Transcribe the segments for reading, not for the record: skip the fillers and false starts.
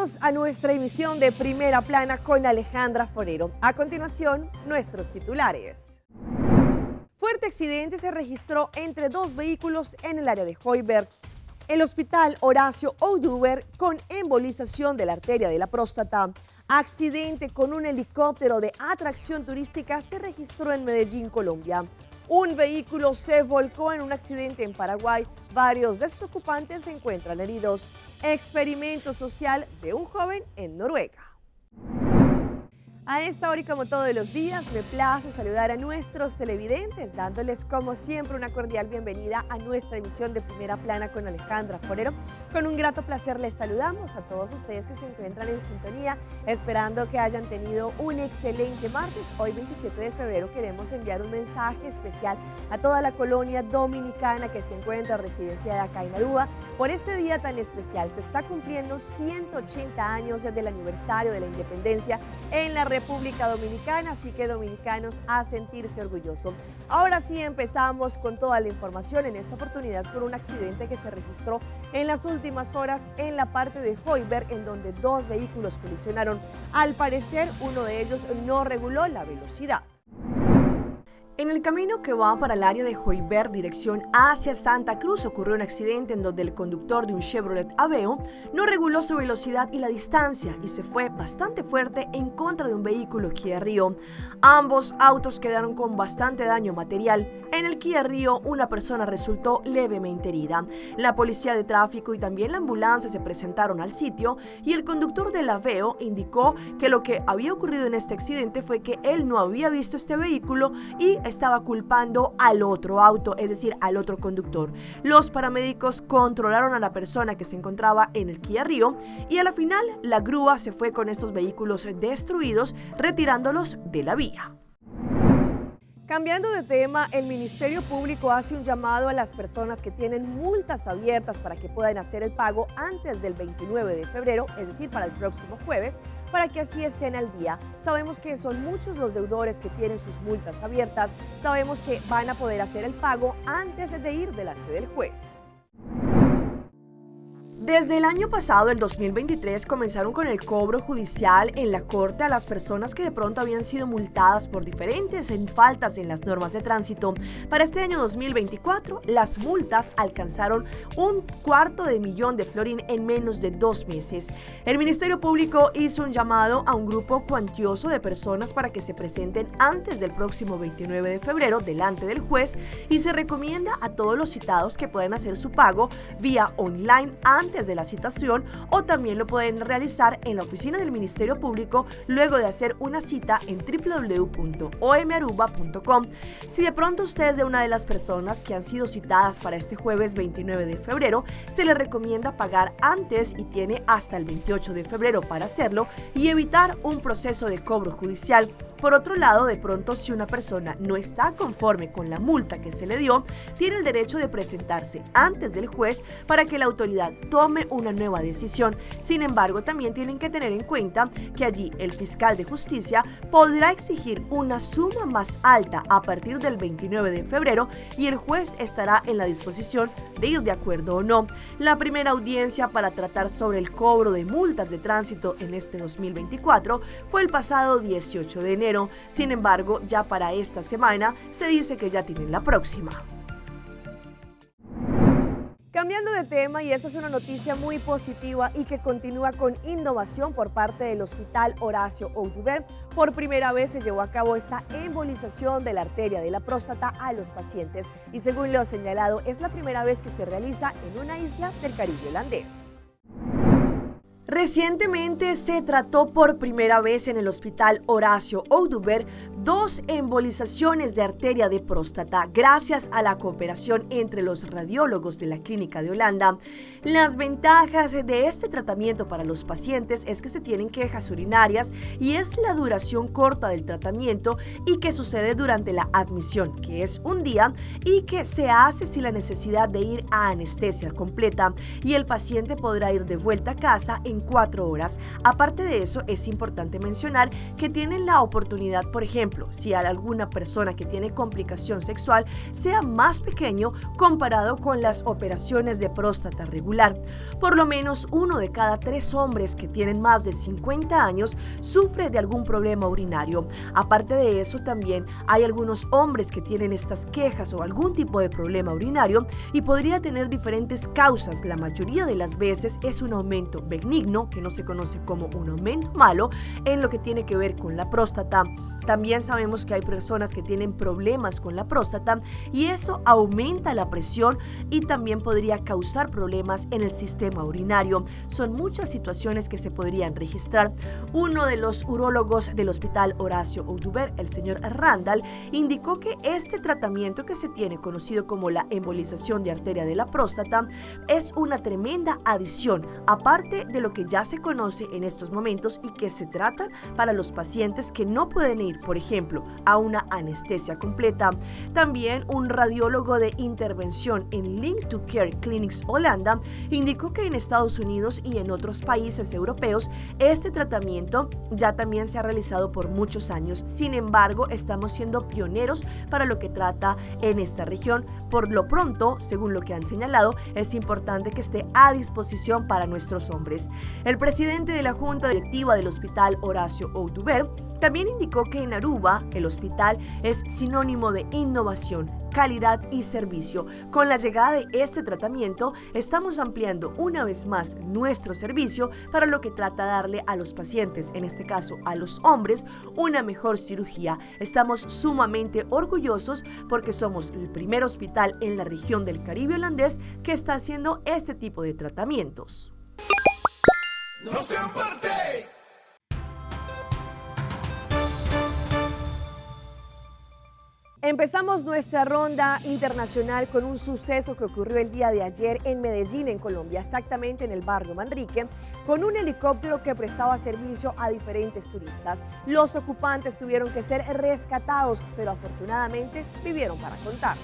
Bienvenidos a nuestra emisión de Primera Plana con Alejandra Forero. A continuación, nuestros titulares. Fuerte accidente se registró entre dos vehículos en el área de Hoiberg. El hospital Horacio Oduber con embolización de la arteria de la próstata. Accidente con un helicóptero de atracción turística se registró en Medellín, Colombia. Un vehículo se volcó en un accidente en Paraguay. Varios de sus ocupantes se encuentran heridos. Experimento social de un joven en Noruega. A esta hora y como todos los días, me place saludar a nuestros televidentes, dándoles como siempre una cordial bienvenida a nuestra emisión de Primera Plana con Alejandra Forero. Con un grato placer les saludamos a todos ustedes que se encuentran en sintonía, esperando que hayan tenido un excelente martes. Hoy 27 de febrero queremos enviar un mensaje especial a toda la colonia dominicana que se encuentra residenciada acá en Aruba. Por este día tan especial se está cumpliendo 180 años desde el aniversario de la independencia en la República Dominicana, así que dominicanos a sentirse orgullosos. Ahora sí empezamos con toda la información, en esta oportunidad por un accidente que se registró en las últimas horas en la parte de Hoiberg, en donde dos vehículos colisionaron. Al parecer, uno de ellos no reguló la velocidad. En el camino que va para el área de Hoiberg, dirección hacia Santa Cruz, ocurrió un accidente en donde el conductor de un Chevrolet Aveo no reguló su velocidad y la distancia y se fue bastante fuerte en contra de un vehículo Kia Rio. Ambos autos quedaron con bastante daño material. En el Kia Rio, una persona resultó levemente herida. La policía de tráfico y también la ambulancia se presentaron al sitio y el conductor del Aveo indicó que lo que había ocurrido en este accidente fue que él no había visto este vehículo y estaba culpando al otro auto, es decir, al otro conductor. Los paramédicos controlaron a la persona que se encontraba en el Kia Rio y a la final la grúa se fue con estos vehículos destruidos, retirándolos de la vía. Cambiando de tema, el Ministerio Público hace un llamado a las personas que tienen multas abiertas para que puedan hacer el pago antes del 29 de febrero, es decir, para el próximo jueves, para que así estén al día. Sabemos que son muchos los deudores que tienen sus multas abiertas, sabemos que van a poder hacer el pago antes de ir delante del juez. Desde el año pasado, el 2023, comenzaron con el cobro judicial en la corte a las personas que de pronto habían sido multadas por diferentes faltas en las normas de tránsito. Para este año 2024, las multas alcanzaron $250,000 de florín en menos de 2 meses. El Ministerio Público hizo un llamado a un grupo cuantioso de personas para que se presenten antes del próximo 29 de febrero delante del juez y se recomienda a todos los citados que puedan hacer su pago vía online antes de la citación o también lo pueden realizar en la oficina del Ministerio Público luego de hacer una cita en www.omaruba.com. Si de pronto usted es de una de las personas que han sido citadas para este jueves 29 de febrero, se le recomienda pagar antes y tiene hasta el 28 de febrero para hacerlo y evitar un proceso de cobro judicial. Por otro lado, de pronto, si una persona no está conforme con la multa que se le dio, tiene el derecho de presentarse antes del juez para que la autoridad tome una nueva decisión. Sin embargo, también tienen que tener en cuenta que allí el fiscal de justicia podrá exigir una suma más alta a partir del 29 de febrero y el juez estará en la disposición de ir de acuerdo o no. La primera audiencia para tratar sobre el cobro de multas de tránsito en este 2024 fue el pasado 18 de enero. Sin embargo, ya para esta semana se dice que ya tienen la próxima. Cambiando de tema, y esta es una noticia muy positiva y que continúa con innovación por parte del Hospital Horacio Oduber. Por primera vez se llevó a cabo esta embolización de la arteria de la próstata a los pacientes y según lo señalado es la primera vez que se realiza en una isla del Caribe holandés. Recientemente se trató por primera vez en el Hospital Horacio Oduber 2 embolizaciones de arteria de próstata gracias a la cooperación entre los radiólogos de la Clínica de Holanda. Las ventajas de este tratamiento para los pacientes es que se tienen quejas urinarias y es la duración corta del tratamiento y que sucede durante la admisión, que es un día, y que se hace sin la necesidad de ir a anestesia completa y el paciente podrá ir de vuelta a casa en en 4 horas. Aparte de eso, es importante mencionar que tienen la oportunidad, por ejemplo, si hay alguna persona que tiene complicación sexual, sea más pequeño comparado con las operaciones de próstata regular. Por lo menos 1 de cada 3 hombres que tienen más de 50 años sufre de algún problema urinario. Aparte de eso, también hay algunos hombres que tienen estas quejas o algún tipo de problema urinario y podría tener diferentes causas. La mayoría de las veces es un aumento benigno, que no se conoce como un aumento malo, en lo que tiene que ver con la próstata. También sabemos que hay personas que tienen problemas con la próstata y eso aumenta la presión y también podría causar problemas en el sistema urinario. Son muchas situaciones que se podrían registrar. Uno de los urólogos del Hospital Horacio Oduber, el señor Randall, indicó que este tratamiento que se tiene, conocido como la embolización de arteria de la próstata, es una tremenda adición, aparte de lo que ya se conoce en estos momentos y que se trata para los pacientes que no pueden ir, por ejemplo, a una anestesia completa. También un radiólogo de intervención en Link to Care Clinics Holanda indicó que en Estados Unidos y en otros países europeos este tratamiento ya también se ha realizado por muchos años. Sin embargo, estamos siendo pioneros para lo que trata en esta región. Por lo pronto, según lo que han señalado, es importante que esté a disposición para nuestros hombres. El presidente de la Junta Directiva del Hospital Horacio Oduber también indicó que en Aruba el hospital es sinónimo de innovación, calidad y servicio. Con la llegada de este tratamiento, estamos ampliando una vez más nuestro servicio para lo que trata de darle a los pacientes, en este caso a los hombres, una mejor cirugía. Estamos sumamente orgullosos porque somos el primer hospital en la región del Caribe holandés que está haciendo este tipo de tratamientos. ¡No sean parte! Empezamos nuestra ronda internacional con un suceso que ocurrió el día de ayer en Medellín, en Colombia, exactamente en el barrio Manrique, con un helicóptero que prestaba servicio a diferentes turistas. Los ocupantes tuvieron que ser rescatados, pero afortunadamente vivieron para contar.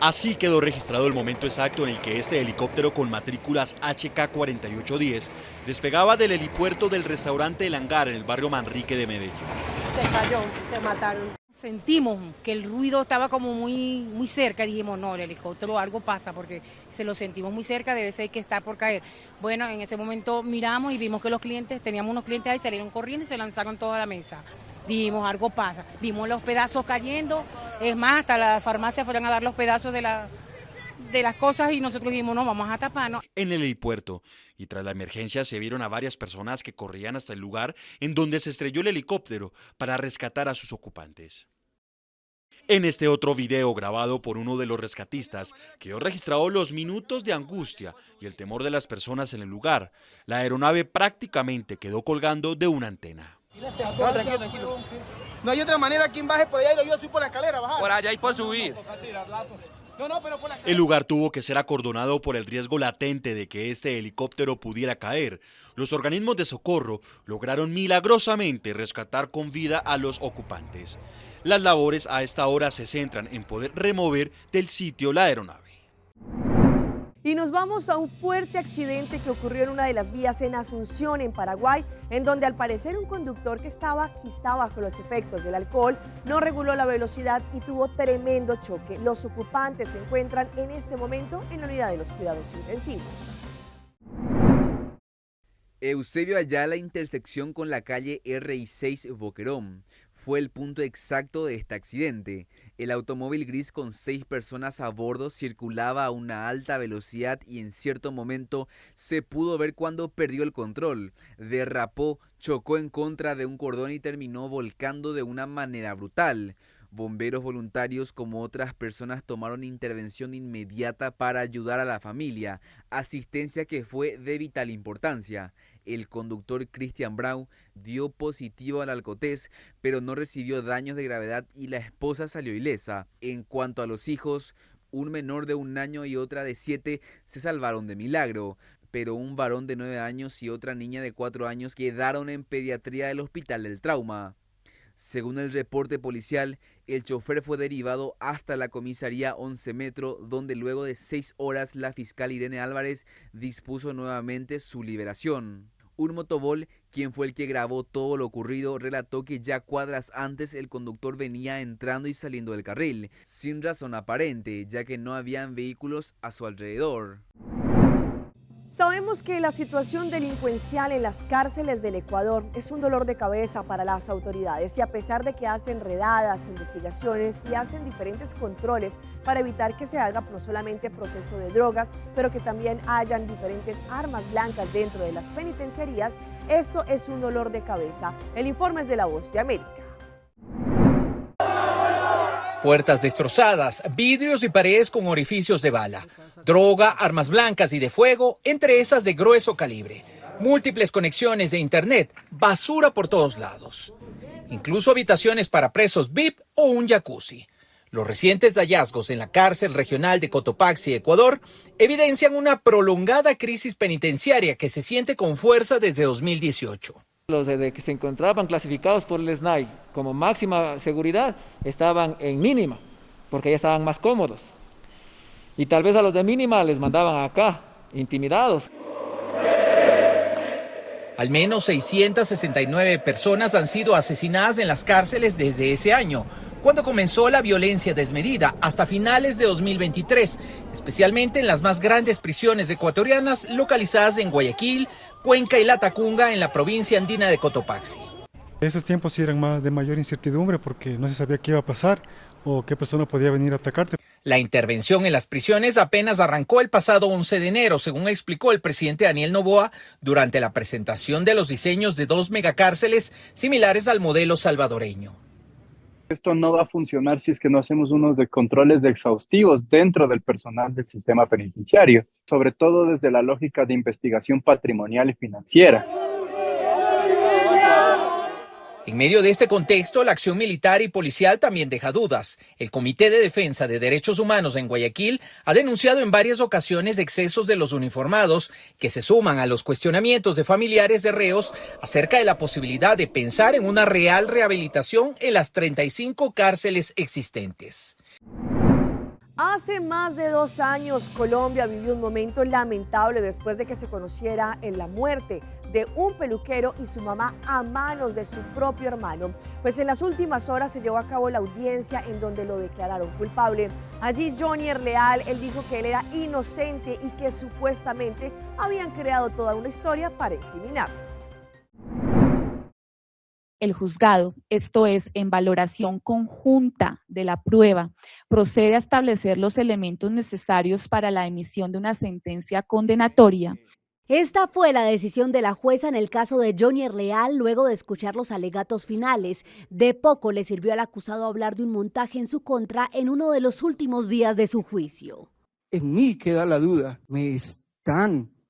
Así quedó registrado el momento exacto en el que este helicóptero con matrículas HK4810 despegaba del helipuerto del restaurante El Hangar en el barrio Manrique de Medellín. Se cayó, se mataron. Sentimos que el ruido estaba como muy cerca y dijimos, no, el helicóptero algo pasa porque se lo sentimos muy cerca, debe ser que está por caer. Bueno, en ese momento miramos y vimos que los clientes, teníamos unos clientes ahí, salieron corriendo y se lanzaron toda la mesa. Dijimos, algo pasa. Vimos los pedazos cayendo, es más, hasta la farmacia fueron a dar los pedazos de las cosas y nosotros dijimos, no, vamos a taparnos. En el helipuerto y tras la emergencia se vieron a varias personas que corrían hasta el lugar en donde se estrelló el helicóptero para rescatar a sus ocupantes. En este otro video grabado por uno de los rescatistas quedó registrado los minutos de angustia y el temor de las personas en el lugar. La aeronave prácticamente quedó colgando de una antena. No, tranquilo. No hay otra manera, quien baje por allá y yo subir por la escalera, bajar. Por allá y por subir. No, pero por la escalera. El lugar tuvo que ser acordonado por el riesgo latente de que este helicóptero pudiera caer. Los organismos de socorro lograron milagrosamente rescatar con vida a los ocupantes. Las labores a esta hora se centran en poder remover del sitio la aeronave. Y nos vamos a un fuerte accidente que ocurrió en una de las vías en Asunción, en Paraguay, en donde al parecer un conductor que estaba quizá bajo los efectos del alcohol no reguló la velocidad y tuvo tremendo choque. Los ocupantes se encuentran en este momento en la unidad de los cuidados intensivos. Eusebio Ayala, intersección con la calle RI6 Boquerón, fue el punto exacto de este accidente. El automóvil gris con 6 personas a bordo circulaba a una alta velocidad y en cierto momento se pudo ver cuando perdió el control. Derrapó, chocó en contra de un cordón y terminó volcando de una manera brutal. Bomberos voluntarios como otras personas tomaron intervención inmediata para ayudar a la familia, asistencia que fue de vital importancia. El conductor Cristian Brau dio positivo al alcotés, pero no recibió daños de gravedad y la esposa salió ilesa. En cuanto a los hijos, un menor de 1 año y otra de 7 se salvaron de milagro, pero un varón de 9 años y otra niña de 4 años quedaron en pediatría del Hospital del Trauma. Según el reporte policial, el chofer fue derivado hasta la comisaría 11 Metro, donde luego de 6 horas la fiscal Irene Álvarez dispuso nuevamente su liberación. Un motobol, quien fue el que grabó todo lo ocurrido, relató que ya cuadras antes el conductor venía entrando y saliendo del carril, sin razón aparente, ya que no habían vehículos a su alrededor. Sabemos que la situación delincuencial en las cárceles del Ecuador es un dolor de cabeza para las autoridades y a pesar de que hacen redadas, investigaciones y hacen diferentes controles para evitar que se haga no solamente proceso de drogas, pero que también hayan diferentes armas blancas dentro de las penitenciarías, esto es un dolor de cabeza. El informe es de La Voz de América. Puertas destrozadas, vidrios y paredes con orificios de bala, droga, armas blancas y de fuego, entre esas de grueso calibre, múltiples conexiones de internet, basura por todos lados, incluso habitaciones para presos VIP o un jacuzzi. Los recientes hallazgos en la cárcel regional de Cotopaxi, Ecuador, evidencian una prolongada crisis penitenciaria que se siente con fuerza desde 2018. Los que se encontraban clasificados por el SNAI como máxima seguridad estaban en mínima, porque ya estaban más cómodos. Y tal vez a los de mínima les mandaban acá, intimidados. Al menos 669 personas han sido asesinadas en las cárceles desde ese año, cuando comenzó la violencia desmedida, hasta finales de 2023, especialmente en las más grandes prisiones ecuatorianas localizadas en Guayaquil, Cuenca y Latacunga, en la provincia andina de Cotopaxi. Esos tiempos sí eran de mayor incertidumbre porque no se sabía qué iba a pasar o qué persona podía venir a atacarte. La intervención en las prisiones apenas arrancó el pasado 11 de enero, según explicó el presidente Daniel Noboa durante la presentación de los diseños de 2 megacárceles similares al modelo salvadoreño. Esto no va a funcionar si es que no hacemos unos controles exhaustivos dentro del personal del sistema penitenciario, sobre todo desde la lógica de investigación patrimonial y financiera. En medio de este contexto, la acción militar y policial también deja dudas. El Comité de Defensa de Derechos Humanos en Guayaquil ha denunciado en varias ocasiones excesos de los uniformados que se suman a los cuestionamientos de familiares de reos acerca de la posibilidad de pensar en una real rehabilitación en las 35 cárceles existentes. Hace más de 2 años, Colombia vivió un momento lamentable después de que se conociera en la muerte de un peluquero y su mamá a manos de su propio hermano. Pues en las últimas horas se llevó a cabo la audiencia en donde lo declararon culpable. Allí Jonier Leal, él dijo que él era inocente y que supuestamente habían creado toda una historia para incriminarlo. El juzgado, esto es, en valoración conjunta de la prueba, procede a establecer los elementos necesarios para la emisión de una sentencia condenatoria. Esta fue la decisión de la jueza en el caso de Jonier Leal luego de escuchar los alegatos finales. De poco le sirvió al acusado hablar de un montaje en su contra en uno de los últimos días de su juicio. En mí queda la duda,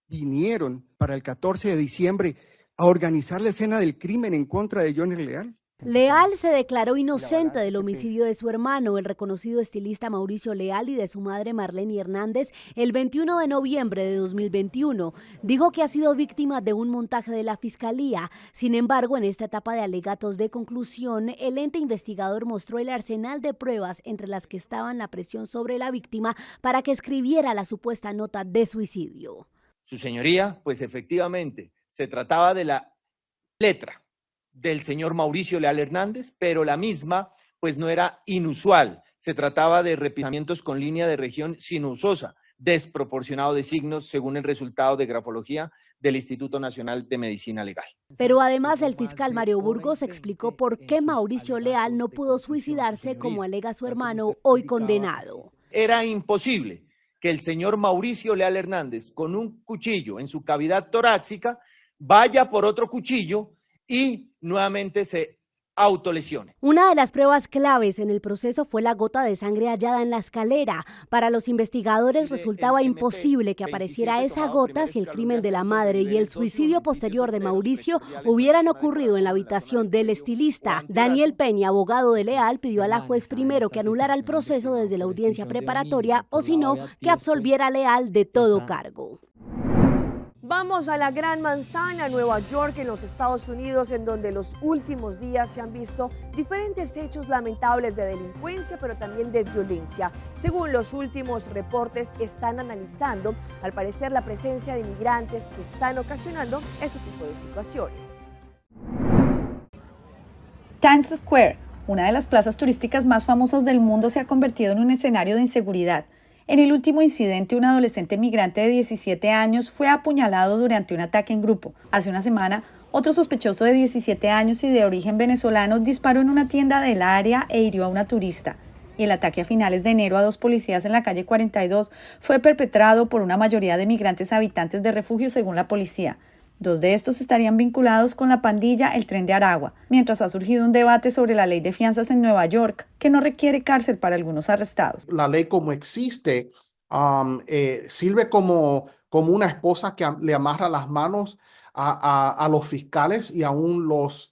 vinieron para el 14 de diciembre a organizar la escena del crimen en contra de Jonier Leal. Leal se declaró inocente del homicidio de su hermano, el reconocido estilista Mauricio Leal, y de su madre Marlene Hernández el 21 de noviembre de 2021. Dijo que ha sido víctima de un montaje de la Fiscalía. Sin embargo, en esta etapa de alegatos de conclusión, el ente investigador mostró el arsenal de pruebas entre las que estaban la presión sobre la víctima para que escribiera la supuesta nota de suicidio. Su señoría, pues efectivamente, se trataba de la letra del señor Mauricio Leal Hernández, pero la misma pues no era inusual. Se trataba de repisamientos con línea de región sinuosa, desproporcionado de signos según el resultado de grafología del Instituto Nacional de Medicina Legal. Pero además el fiscal Mario Burgos explicó por qué Mauricio Leal no pudo suicidarse como alega su hermano, hoy condenado. Era imposible que el señor Mauricio Leal Hernández, con un cuchillo en su cavidad torácica, vaya por otro cuchillo y nuevamente se autolesione. Una de las pruebas claves en el proceso fue la gota de sangre hallada en la escalera. Para los investigadores resultaba imposible que apareciera esa gota si el crimen de la madre y el suicidio posterior de Mauricio hubieran ocurrido en la habitación del estilista. Daniel Peña, abogado de Leal, pidió a la juez primero que anulara el proceso desde la audiencia preparatoria o si no, que absolviera a Leal de todo cargo. Vamos a la Gran Manzana, Nueva York, en los Estados Unidos, en donde los últimos días se han visto diferentes hechos lamentables de delincuencia, pero también de violencia. Según los últimos reportes, están analizando, al parecer, la presencia de inmigrantes que están ocasionando este tipo de situaciones. Times Square, una de las plazas turísticas más famosas del mundo, se ha convertido en un escenario de inseguridad. En el último incidente, un adolescente migrante de 17 años fue apuñalado durante un ataque en grupo. Hace una semana, otro sospechoso de 17 años y de origen venezolano disparó en una tienda del área e hirió a una turista. Y el ataque a finales de enero a 2 policías en la calle 42 fue perpetrado por una mayoría de migrantes habitantes de refugio, según la policía. 2 de estos estarían vinculados con la pandilla El Tren de Aragua, mientras ha surgido un debate sobre la ley de fianzas en Nueva York, que no requiere cárcel para algunos arrestados. La ley como existe sirve como una esposa que le amarra las manos a los fiscales y aún los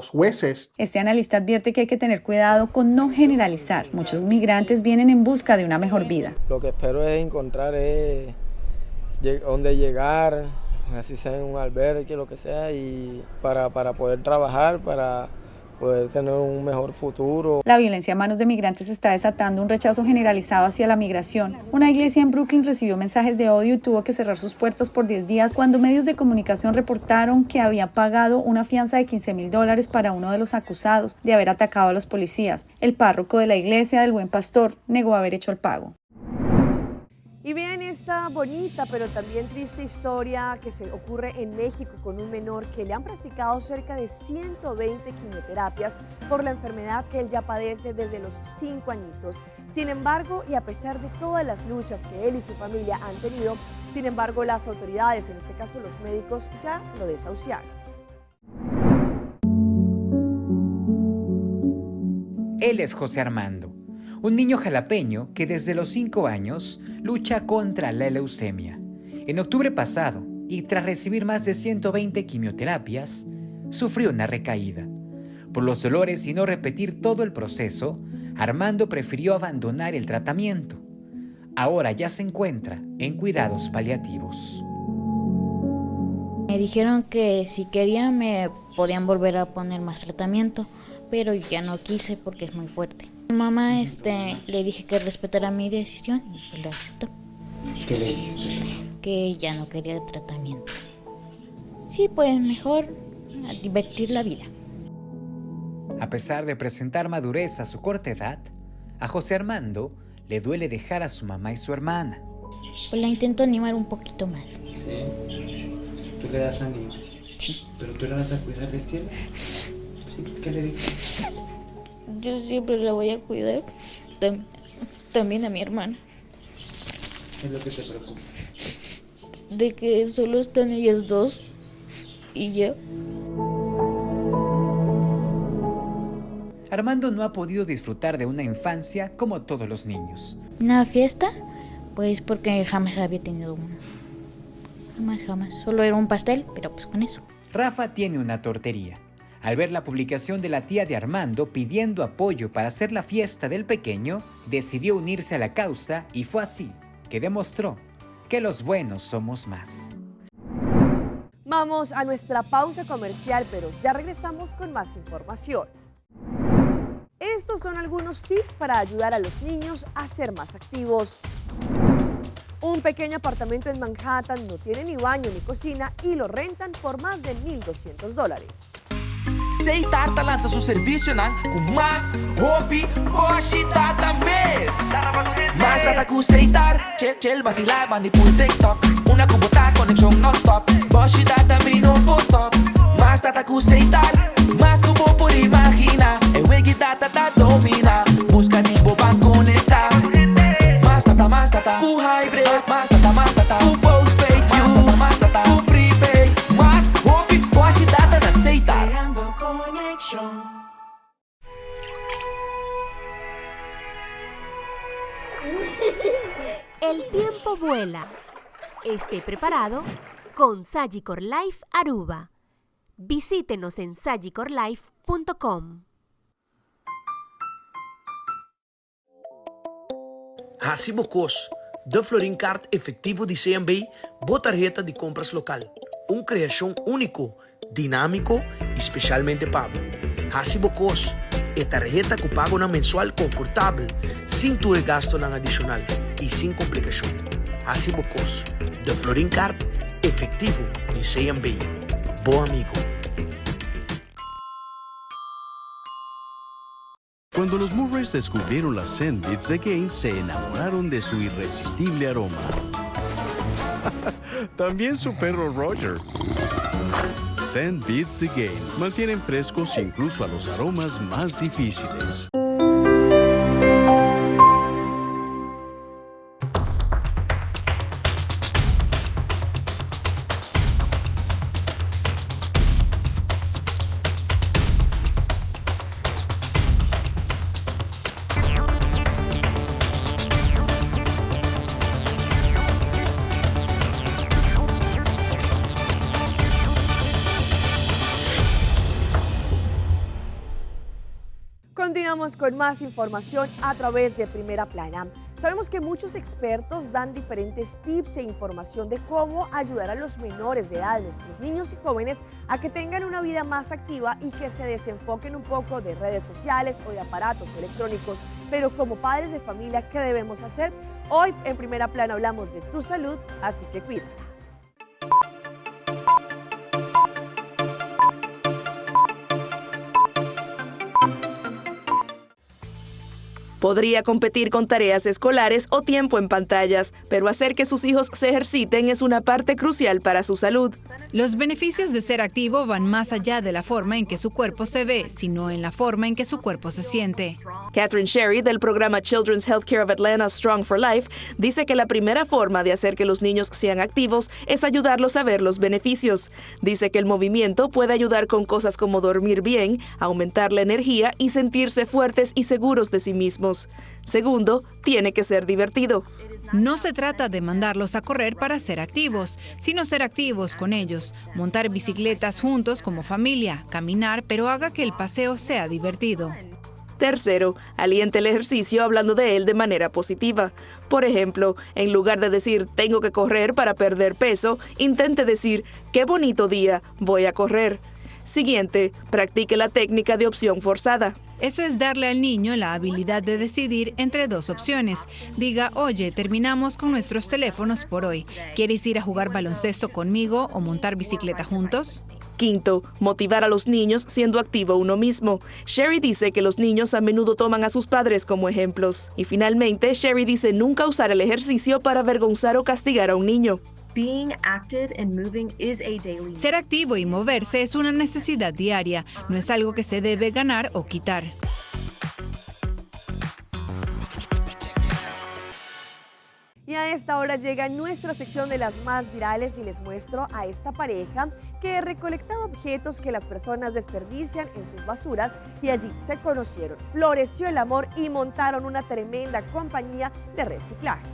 jueces. Este analista advierte que hay que tener cuidado con no generalizar. Muchos migrantes vienen en busca de una mejor vida. Lo que espero es encontrar dónde llegar, así sea en un albergue, lo que sea, y para poder trabajar, para poder tener un mejor futuro. La violencia a manos de migrantes está desatando un rechazo generalizado hacia la migración. Una iglesia en Brooklyn recibió mensajes de odio y tuvo que cerrar sus puertas por 10 días cuando medios de comunicación reportaron que había pagado una fianza de $15,000 para uno de los acusados de haber atacado a los policías. El párroco de la iglesia del Buen Pastor negó haber hecho el pago. Y vean esta bonita pero también triste historia que se ocurre en México con un menor que le han practicado cerca de 120 quimioterapias por la enfermedad que él ya padece desde los 5 añitos. Sin embargo, y a pesar de todas las luchas que él y su familia han tenido, sin embargo, las autoridades, en este caso los médicos, ya lo desahuciaron. Él es José Armando, un niño jalapeño que desde los 5 años lucha contra la leucemia. En octubre pasado, y tras recibir más de 120 quimioterapias, sufrió una recaída. Por los dolores y no repetir todo el proceso, Armando prefirió abandonar el tratamiento. Ahora ya se encuentra en cuidados paliativos. Me dijeron que si quería me podían volver a poner más tratamiento, pero ya no quise porque es muy fuerte. Mamá, le dije que respetara mi decisión y él la aceptó. ¿Qué le dijiste? Que ya no quería el tratamiento. Sí, pues mejor a divertir la vida. A pesar de presentar madurez a su corta edad, a José Armando le duele dejar a su mamá y su hermana. Pues la intento animar un poquito más. ¿Sí? ¿Tú le das ánimo? Sí. ¿Pero tú la vas a cuidar del cielo? ¿Sí? ¿Qué le dices? Yo siempre la voy a cuidar, también a mi hermana. ¿Qué es lo que te preocupa? De que solo están ellas dos y ya. Armando no ha podido disfrutar de una infancia como todos los niños. ¿Una fiesta? Pues porque jamás había tenido una. Jamás. Solo era un pastel, pero pues con eso. Rafa tiene una tortería. Al ver la publicación de la tía de Armando pidiendo apoyo para hacer la fiesta del pequeño, decidió unirse a la causa y fue así que demostró que los buenos somos más. Vamos a nuestra pausa comercial, pero ya regresamos con más información. Estos son algunos tips para ayudar a los niños a ser más activos. Un pequeño apartamento en Manhattan no tiene ni baño ni cocina y lo rentan por más de $1,200. Seitar lança seu serviço com mais hobby, hoje data mês. Mais data com Seitar, chill vacilar, manipul TikTok. Una cubota conexão non-stop, hoje data me no post-stop. Mais data com Seitar, mais que vou por imaginar. É wegi data da domina, busca tipo pra conectar. Mais data, com hybrid, mais data, com postpaid, mais data, com prepaid. Mais hobby, hoje data na Seitar. El tiempo vuela. Esté preparado con Sagicor Life Aruba. Visítenos en sagicorlife.com. Hasibu Kos, The Florin Card efetivo de CMB, boa tarjeta de compras local. Uma criação único, dinâmico e especialmente pago. Hasibo costo, e tarjeta que paga na mensual confortável, sem ter gasto na adicional e sem complicação. Hasibo costo. The Florin Card efetivo de CMB. Bom amigo. Cuando los Murrays descubrieron las Sandbeats The Game, se enamoraron de su irresistible aroma. También su perro Roger. Sandbeats The Game mantienen frescos incluso a los aromas más difíciles. Continuamos con más información a través de Primera Plana. Sabemos que muchos expertos dan diferentes tips e información de cómo ayudar a los menores de edad, nuestros niños y jóvenes, a que tengan una vida más activa y que se desenfoquen un poco de redes sociales o de aparatos electrónicos. Pero como padres de familia, ¿qué debemos hacer? Hoy en Primera Plana hablamos de tu salud, así que cuídala. Podría competir con tareas escolares o tiempo en pantallas, pero hacer que sus hijos se ejerciten es una parte crucial para su salud. Los beneficios de ser activo van más allá de la forma en que su cuerpo se ve, sino en la forma en que su cuerpo se siente. Catherine Sherry, del programa Children's Healthcare of Atlanta Strong for Life, dice que la primera forma de hacer que los niños sean activos es ayudarlos a ver los beneficios. Dice que el movimiento puede ayudar con cosas como dormir bien, aumentar la energía y sentirse fuertes y seguros de sí mismos. Segundo, tiene que ser divertido. No se trata de mandarlos a correr para ser activos, sino ser activos con ellos, montar bicicletas juntos como familia, caminar, pero haga que el paseo sea divertido. Tercero, aliente el ejercicio hablando de él de manera positiva. Por ejemplo, en lugar de decir tengo que correr para perder peso, intente decir qué bonito día, voy a correr. Siguiente, practique la técnica de opción forzada. Eso es darle al niño la habilidad de decidir entre dos opciones. Diga, oye, terminamos con nuestros teléfonos por hoy. ¿Quieres ir a jugar baloncesto conmigo o montar bicicleta juntos? Quinto, motivar a los niños siendo activo uno mismo. Sherry dice que los niños a menudo toman a sus padres como ejemplos. Y finalmente, Sherry dice nunca usar el ejercicio para avergonzar o castigar a un niño. Ser activo y moverse es una necesidad diaria, no es algo que se debe ganar o quitar. Y a esta hora llega nuestra sección de las más virales y les muestro a esta pareja que recolectaba objetos que las personas desperdician en sus basuras y allí se conocieron, floreció el amor y montaron una tremenda compañía de reciclaje.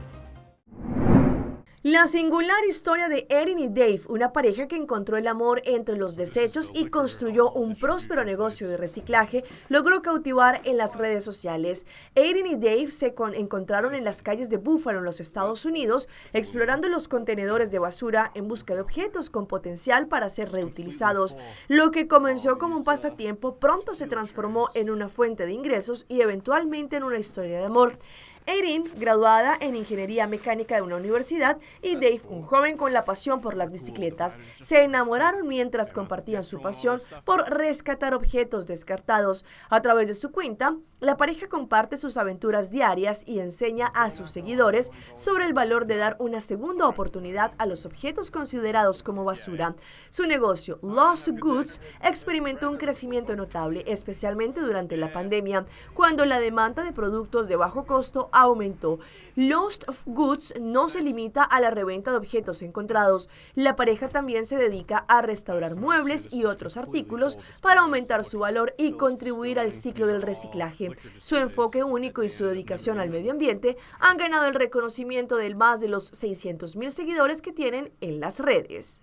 La singular historia de Erin y Dave, una pareja que encontró el amor entre los desechos y construyó un próspero negocio de reciclaje, logró cautivar en las redes sociales. Erin y Dave se encontraron en las calles de Buffalo, en los Estados Unidos, explorando los contenedores de basura en busca de objetos con potencial para ser reutilizados. Lo que comenzó como un pasatiempo pronto se transformó en una fuente de ingresos y eventualmente en una historia de amor. Erin, graduada en Ingeniería Mecánica de una universidad, y Dave, un joven con la pasión por las bicicletas, se enamoraron mientras compartían su pasión por rescatar objetos descartados. A través de su cuenta, la pareja comparte sus aventuras diarias y enseña a sus seguidores sobre el valor de dar una segunda oportunidad a los objetos considerados como basura. Su negocio, Lost Goods, experimentó un crecimiento notable, especialmente durante la pandemia, cuando la demanda de productos de bajo costo aumentó. Lost Goods no se limita a la reventa de objetos encontrados. La pareja también se dedica a restaurar muebles y otros artículos para aumentar su valor y contribuir al ciclo del reciclaje. Su enfoque único y su dedicación al medio ambiente han ganado el reconocimiento de más de los 600,000 seguidores que tienen en las redes.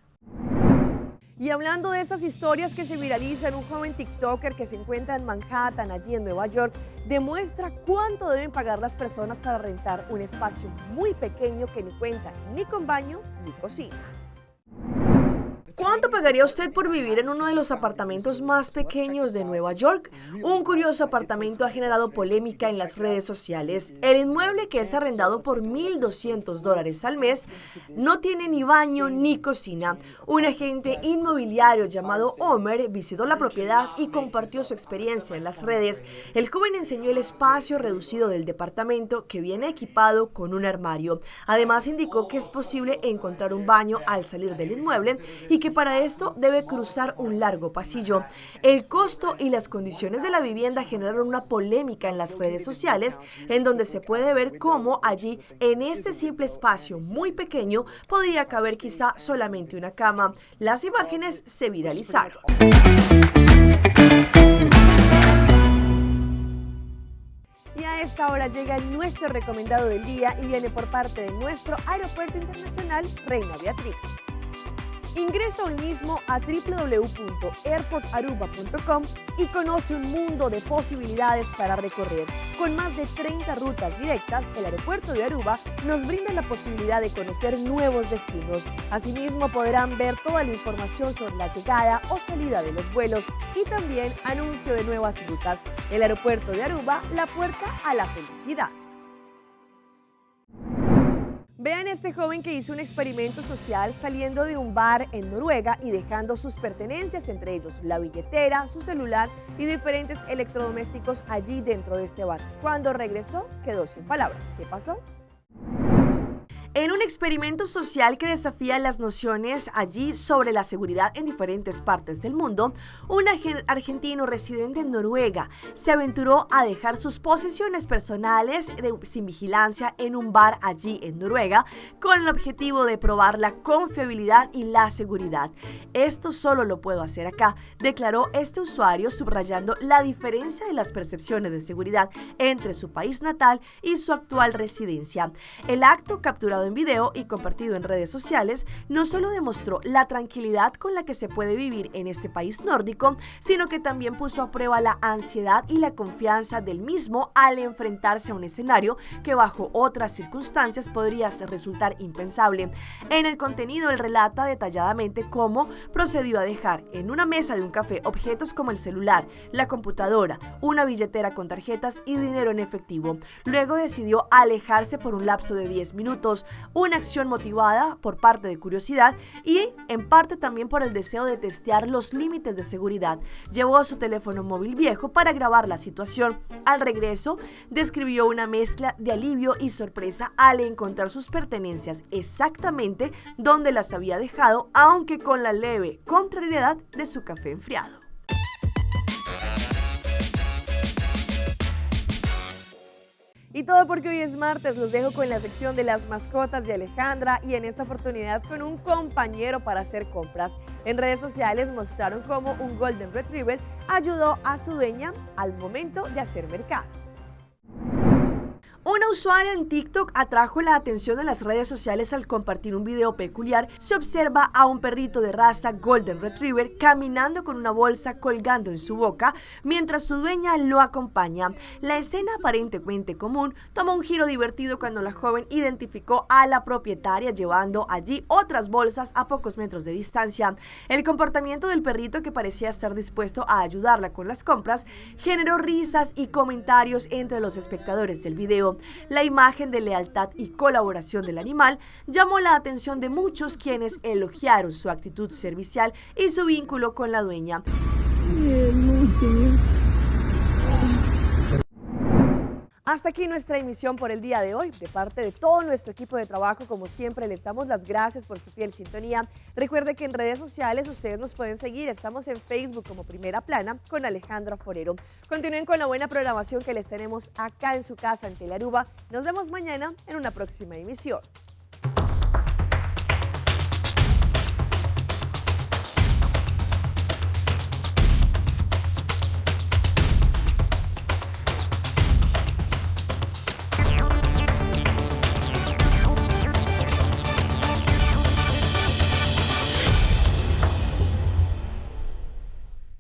Y hablando de esas historias que se viralizan, un joven TikToker que se encuentra en Manhattan, allí en Nueva York, demuestra cuánto deben pagar las personas para rentar un espacio muy pequeño que ni cuenta ni con baño ni cocina. ¿Cuánto pagaría usted por vivir en uno de los apartamentos más pequeños de Nueva York? Un curioso apartamento ha generado polémica en las redes sociales. El inmueble, que es arrendado por $1,200 al mes, no tiene ni baño ni cocina. Un agente inmobiliario llamado Homer visitó la propiedad y compartió su experiencia en las redes. El joven enseñó el espacio reducido del departamento, que viene equipado con un armario. Además, indicó que es posible encontrar un baño al salir del inmueble y que para esto debe cruzar un largo pasillo. El costo y las condiciones de la vivienda generaron una polémica en las redes sociales, en donde se puede ver cómo allí, en este simple espacio muy pequeño, podía caber quizá solamente una cama. Las imágenes se viralizaron. Y a esta hora llega nuestro recomendado del día y viene por parte de nuestro Aeropuerto Internacional Reina Beatriz. Ingresa hoy mismo a www.airportaruba.com y conoce un mundo de posibilidades para recorrer. Con más de 30 rutas directas, el aeropuerto de Aruba nos brinda la posibilidad de conocer nuevos destinos. Asimismo, podrán ver toda la información sobre la llegada o salida de los vuelos y también anuncio de nuevas rutas. El aeropuerto de Aruba, la puerta a la felicidad. Vean este joven que hizo un experimento social saliendo de un bar en Noruega y dejando sus pertenencias, entre ellos la billetera, su celular y diferentes electrodomésticos allí dentro de este bar. Cuando regresó, quedó sin palabras. ¿Qué pasó? En un experimento social que desafía las nociones allí sobre la seguridad en diferentes partes del mundo, un argentino residente en Noruega se aventuró a dejar sus posesiones personales sin vigilancia en un bar allí en Noruega con el objetivo de probar la confiabilidad y la seguridad. Esto solo lo puedo hacer acá, declaró este usuario, subrayando la diferencia de las percepciones de seguridad entre su país natal y su actual residencia. El acto, capturado en video y compartido en redes sociales, no solo demostró la tranquilidad con la que se puede vivir en este país nórdico, sino que también puso a prueba la ansiedad y la confianza del mismo al enfrentarse a un escenario que bajo otras circunstancias podría resultar impensable. En el contenido, él relata detalladamente cómo procedió a dejar en una mesa de un café objetos como el celular, la computadora, una billetera con tarjetas y dinero en efectivo. Luego decidió alejarse por un lapso de 10 minutos, una acción motivada por parte de curiosidad y en parte también por el deseo de testear los límites de seguridad. Llevó su teléfono móvil viejo para grabar la situación. Al regreso, describió una mezcla de alivio y sorpresa al encontrar sus pertenencias exactamente donde las había dejado, aunque con la leve contrariedad de su café enfriado. Y todo porque hoy es martes. Los dejo con la sección de las mascotas de Alejandra y en esta oportunidad con un compañero para hacer compras. En redes sociales mostraron cómo un Golden Retriever ayudó a su dueña al momento de hacer mercado. Una usuaria en TikTok atrajo la atención de las redes sociales al compartir un video peculiar. Se observa a un perrito de raza Golden Retriever caminando con una bolsa colgando en su boca mientras su dueña lo acompaña. La escena, aparentemente común, tomó un giro divertido cuando la joven identificó a la propietaria llevando allí otras bolsas a pocos metros de distancia. El comportamiento del perrito, que parecía estar dispuesto a ayudarla con las compras, generó risas y comentarios entre los espectadores del video. La imagen de lealtad y colaboración del animal llamó la atención de muchos, quienes elogiaron su actitud servicial y su vínculo con la dueña. Hasta aquí nuestra emisión por el día de hoy. De parte de todo nuestro equipo de trabajo, como siempre, les damos las gracias por su fiel sintonía. Recuerde que en redes sociales ustedes nos pueden seguir. Estamos en Facebook como Primera Plana con Alejandra Forero. Continúen con la buena programación que les tenemos acá en su casa en Telearuba. Nos vemos mañana en una próxima emisión.